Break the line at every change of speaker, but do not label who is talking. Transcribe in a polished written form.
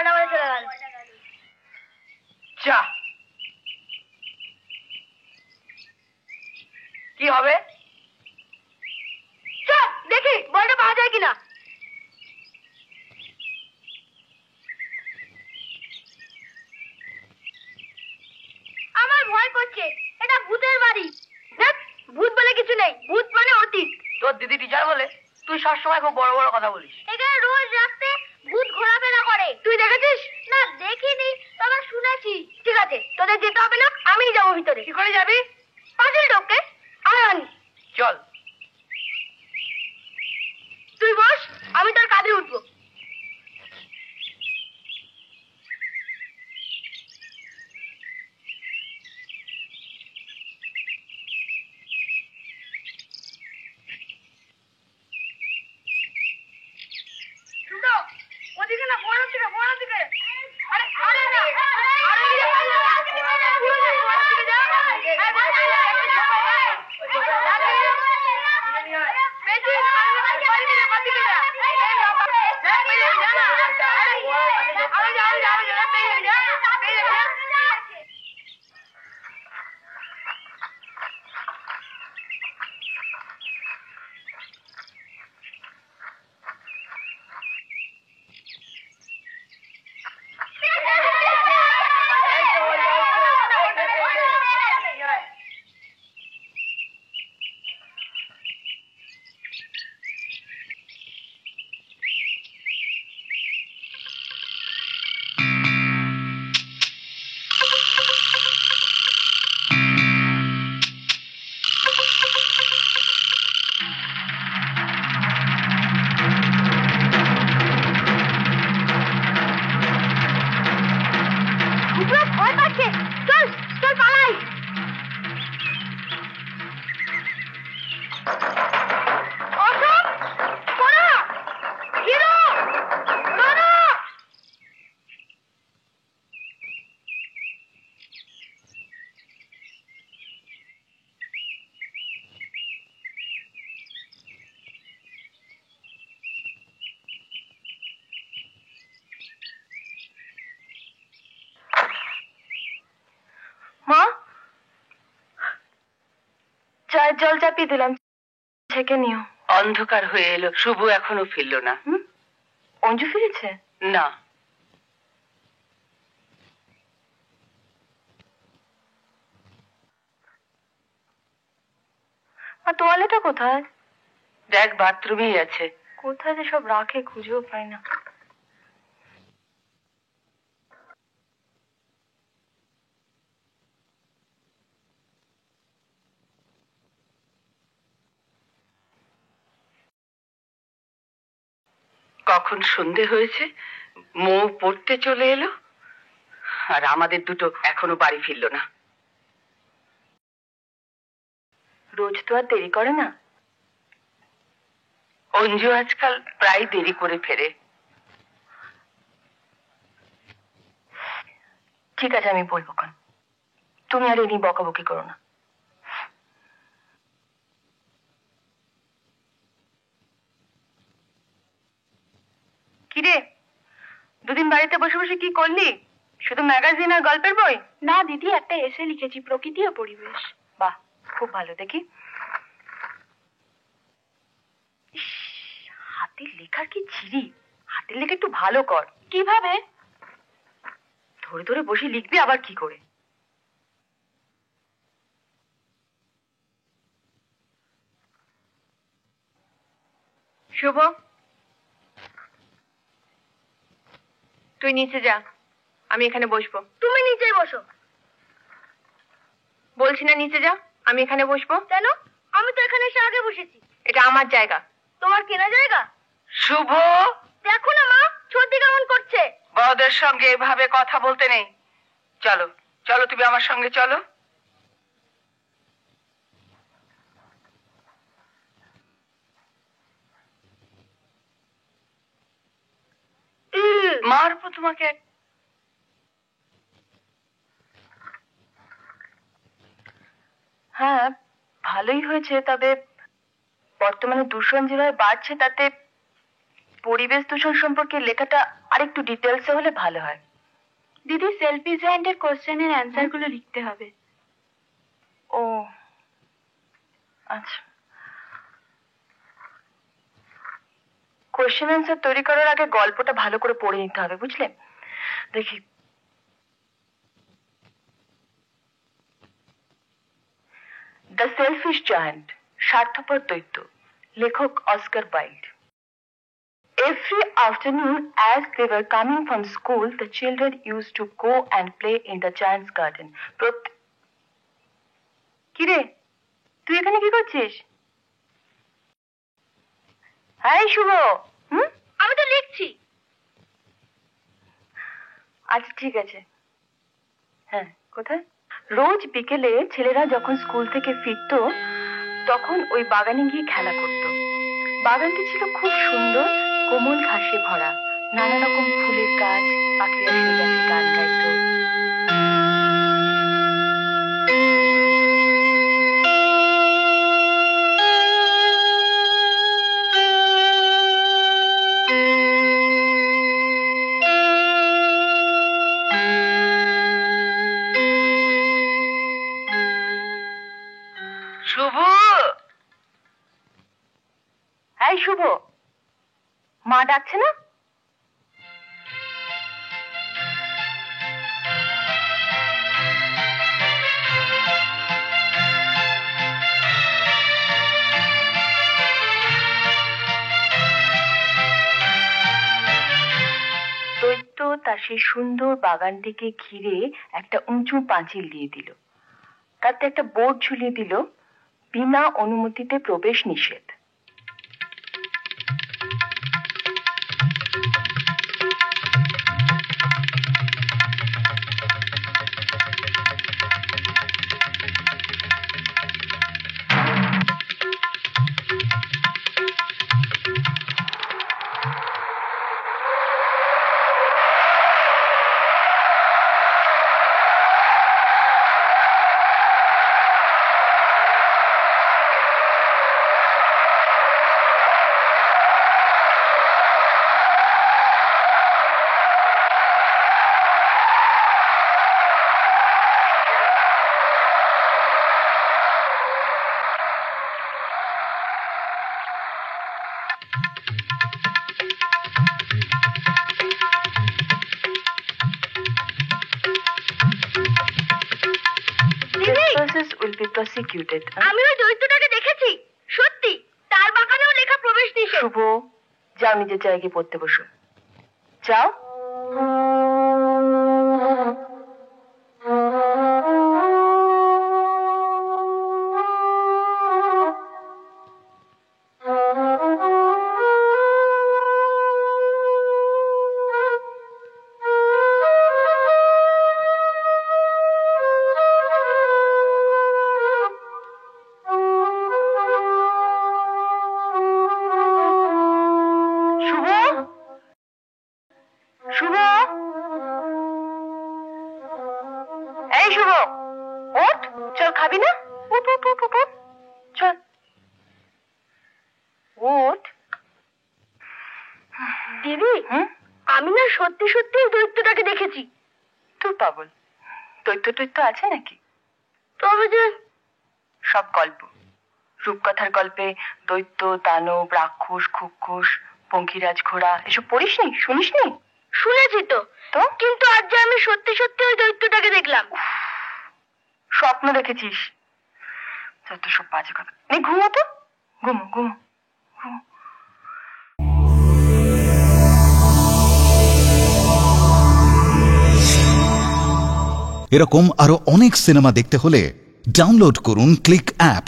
ময়না বাড়ি চলে গেল।
যা, কি হবে?
চল দেখি বলটা পাওয়া যায় কিনা। আমার ভয় করছে, এটা ভূতের বাড়ি। দেখ, ভূত বলে কিছু নেই, ভূত মানে অতীত।
তোর দিদি টিচার বলে তুই সবসময় খুব বড় বড় কথা বলিস।
এখানে রোজ রাস্তে ভূত ঘোরাফেরা করে। তুই দেখেছিস? না দেখিনি, তবে শুনেছি। ঠিক আছে, তোদের যেতে হবে না, আমি যাবো ভিতরে।
কি করে যাবি?
পাঁচিল টপকে আনি।
চল।
তুই বস, আমি তোর কাঁধে উঠবো। ওদিকে না, বড় দিকে, বড় দিকে। আরে আরে চায়ের জল চাপিয়ে দিলাম, ছেঁকে নিও।
অন্ধকার হয়ে এলো, শুভ এখনো ফিরল না।
অঞ্জু ফিরেছে?
না।
আর তোয়ালেটা কোথায়?
দেখ, বাথরুমেই আছে।
কোথায় যে সব রাখে খুঁজেও পাই না।
কখন সন্ধে হয়েছে, মৌ পড়তে চলে এলো, আর আমাদের দুটো এখনো বাড়ি ফিরল না।
রোজ তো আর দেরি করে না।
অঞ্জু আজকাল প্রায় দেরি করে ফেরে।
ঠিক আছে, আমি বলবো কান। তুমি আর এনি বকাবকি করো না। কিরে, দুদিন বাড়িতে বসে বসে কি করলি? শুধু ম্যাগাজিন আর গল্পের বই? না দিদি, একটা এসে লিখেছি, প্রকৃতি ও পরিবেশ। বাহ, খুব ভালো। দেখি। হাতের লেখার কি ছিরি, হাতের লেখা একটু ভালো কর। কিভাবে? ধরে ধরে বসে লিখবি আবার কি করে? শুভ, তুই নিচে যা, আমি এখানে বসবো। তুমি নিচে বসো। বলছি না নিচে যা, আমি এখানে বসবো। কেন? আমি তো এখানে এসে আগে বসেছি। এটা আমার জায়গা। তোমার কেনা জায়গা?
শুভ,
দেখো না মা, সর্দি কেমন করছে।
বড়দের সঙ্গে এভাবে কথা বলতে নেই। চলো চলো, তুমি আমার সঙ্গে চলো। মারবো তোমাকে।
হ্যাঁ, ভালোই হয়েছে, তবে বর্তমানে দূষণ যেভাবে বাড়ছে তাতে পরিবেশ দূষণ সম্পর্কে লেখাটা আরেকটু ডিটেলসে হলে ভালো হয়। দিদি, সেলফি জয়েন্টের কোশ্চেনের অ্যান্সার গুলো লিখতে হবে। ও আচ্ছা, কোশ্চেন অ্যান্সার তৈরি করার আগে গল্পটা ভালো করে পড়ে নিতে হবে, বুঝলে? দেখি, দ্য সেলফিশ জায়ান্ট, স্বার্থপর দৈত্য, লেখক Oscar Wilde. Every afternoon as they were coming from school, the children used to go and play in the giant's garden. কিরে, তুই এখানে কি করছিস? হাই শুভ। আমি তো লিখছি। আচ্ছা ঠিক আছে। হ্যাঁ, কোথায়? রোজ বিকেলে ছেলেরা যখন স্কুল থেকে ফিরতো তখন ওই বাগানে গিয়ে খেলা করত। বাগানটি ছিল খুব সুন্দর, কোমল ঘাসে ভরা, নানা রকম ফুলের গাছ, পাখিরা সেই গাছে গান গাইতো।
শুভ,
এই শুভ, মা ডাকছে না? দৈত্য তার সেই সুন্দর বাগানটিকে ঘিরে একটা উঁচু পাঁচিল দিয়ে দিল, তাতে একটা বোর্ড ঝুলিয়ে দিল, বিনা অনুমতিতে প্রবেশ নিষেধ। Will be prosecuted.
আমি ওই দৈত্যটাকে দেখেছি, সত্যি তার বাগানেও লেখা প্রবেশ নিষেধ।
শুভ, যাও নিজের জায়গায় পড়তে বসো, যাও। শুভ, এই শুভ, ওঠ, চল, খাবি না? উঠ উঠ উঠ উঠ, চল ওঠ।
দিদি, আমি না সত্যি সত্যি দৈত্যটাকে দেখেছি।
তুই পাগল, দৈত্য টৈত্য আছে নাকি?
তবে যে
সব গল্প, রূপকথার গল্পে দৈত্য, দানব, রাক্ষস, খুক্ষুস, পঙ্খিরাজ, ঘোড়া এসব পড়িসনি, শুনিসনি?
শুনেছি তো, কিন্তু আজ যে আমি সত্যি সত্যি ওই দৈত্যটাকে দেখলাম।
স্বপ্ন দেখেছিস? যত সব বাজে কথা। ঘুমো তো, ঘুমো ঘুমো ঘুমো।
এরকম আরো অনেক সিনেমা দেখতে হলে ডাউনলোড করুন ক্লিক অ্যাপ।